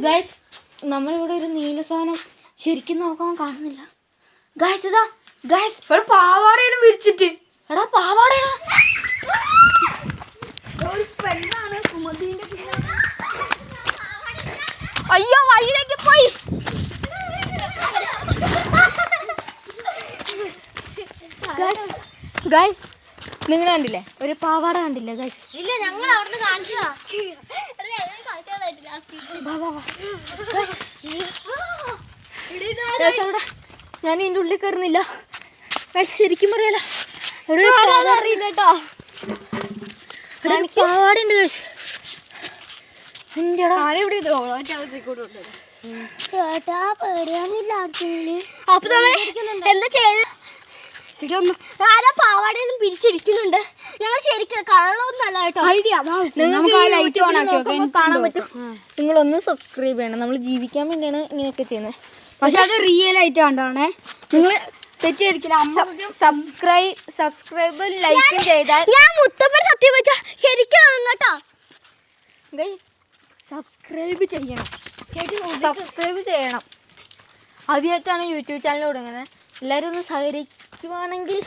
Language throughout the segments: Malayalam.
ഗൈസ് നമ്മളിവിടെ ഒരു നീല സാധനം ശരിക്കും നോക്കാൻ കാണുന്നില്ല. ഗൈസ് ഇതാ ഗൈസ് ഒരു പാവാടയിലും വിരിച്ചിട്ട് എടാ പാവാടയാ. അയ്യോ വഴിയിലേക്ക് പോയി. ഗൈസ് നിങ്ങൾ കണ്ടില്ലേ ഒരു പാവാട കണ്ടില്ലേ ഗൈസ്? ഇല്ല, ഞങ്ങൾ അവിടുന്ന് കാണിച്ചതാ. ഞാൻ ഇതിൻ്റെ ഉള്ളിൽ കയറുന്നില്ല ഗൈസ്. ശരിക്കും പറയാലോ അറിയില്ല കേട്ടോ. പാവാട ഉണ്ട് ഗൈസ്. ചേട്ടാ പേടിയൊന്നുമില്ല. അപ്പൊ നമ്മൾ എന്താ ചെയ്യുന്നത്? ആരാ പാവാടയൊന്നും പിരിച്ചിരിക്കുന്നുണ്ട്. ഞങ്ങൾ ശരിക്കും കള്ളൊന്നല്ല കേട്ടോ. നിങ്ങൾക്ക് കാണാൻ പറ്റും. നിങ്ങളൊന്ന് സബ്സ്ക്രൈബ് ചെയ്യണം. നമ്മൾ ജീവിക്കാൻ വേണ്ടിയാണ് ഇങ്ങനെയൊക്കെ ചെയ്യുന്നത്. പക്ഷെ അത് റിയൽ ആയിട്ട് കണ്ടാണേ. നിങ്ങൾ തെറ്റിയിരിക്കില്ല. സബ്സ്ക്രൈബ് ലൈക്കും ചെയ്താൽ ഞാൻ മുത്തപ്പൻ സത്യം വെച്ചാ ശരിക്കും കേട്ടോ. സബ്സ്ക്രൈബ് ചെയ്യണം. സബ്സ്ക്രൈബ് ചെയ്യണം. ആദ്യമായിട്ടാണ് യൂട്യൂബ് ചാനൽ തുടങ്ങുന്നത്. എല്ലാവരും ഒന്ന് സഹകരിക്കുവാണെങ്കിൽ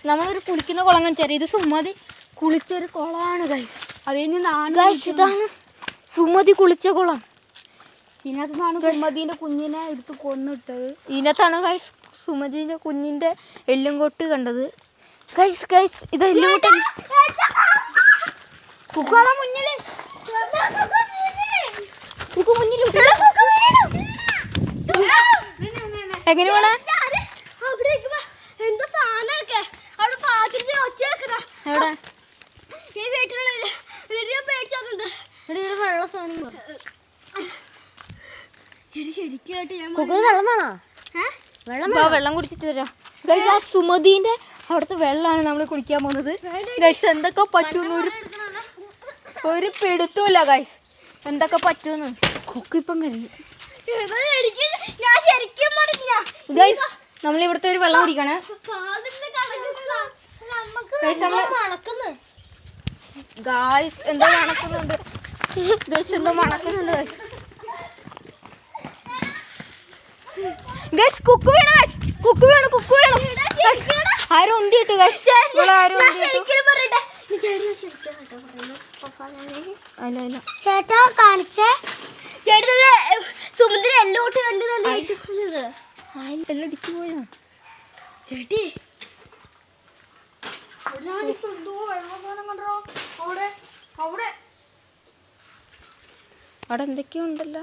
നമ്മളൊരു കുളിക്കുന്ന കുളം കാണിച്ചാൽ ഇത് സുമതി കുളിച്ചൊരു കുളമാണ് ഗൈസ്. അത് കഴിഞ്ഞ് ഗൈസ് ഇതാണ് സുമതി കുളിച്ച കുളം. ഇതിനകത്താണ് സുമതിന്റെ കുഞ്ഞിനെ എടുത്ത് കൊന്നിട്ടത്. ഇതിനകത്താണ് ഗൈസ് സുമതിന്റെ കുഞ്ഞിന്റെ എല്ലും കൊട്ട് കണ്ടത്. ഗൈസ് ഗൈസ് ഇത് എല്ലും കൊട്ട് കുക്കുവാളെ മുന്നില് എങ്ങനെ വേണേ എന്താ സാധനമൊക്കെ അവിടെ പാത്രത്തിൽ ഒച്ച വെക്കുന്ന എവിടെ ഈ വീട്ടിലുള്ള പേടിച്ചോക്കുന്നത് വെള്ള സാധനം ശരിക്കും ഞാൻ വെള്ളം വേണോ? വെള്ളം കുടിച്ചിട്ട് തരാം ഗൈസ്. ആ സുമതിന്റെ അവിടുത്തെ വെള്ളമാണ് നമ്മൾ കുടിക്കാൻ പോകുന്നത് ഗൈസ്. എന്തൊക്കെ പറ്റുമെന്ന് ഒരു പിടുത്തമില്ല ഗൈസ്. എന്തൊക്കെ പറ്റുമെന്ന് കുക്കിപ്പം കഴിഞ്ഞു ഞാൻ ശരിക്കും ഗൈസ്. നമ്മൾ ഇവിടുത്തെ ഒരു വെള്ളം കുടിക്കണേ ഗൈസ്. എന്തോ മണക്കുന്നുണ്ട് ഗൈസ്. എന്തോ മണക്കുന്നുണ്ട് ഗൈസ്. ഗൈസ് കുക്ക് വീണു ഗൈസ്. കുക്ക് വീണു ആരും ഉന്തിയിട്ടു ഗൈസ്. ആരും ചേട്ടാ കാണിച്ചേ. ചേട്ടൻ സുമന്ദ്ര എല്ലോട്ട് കണ്ടതല്ലേ എല്ലാം ഇടിച്ചു പോയാ ചേട്ടി. അവിടെ എന്തൊക്കെയോ ഉണ്ടല്ലോ.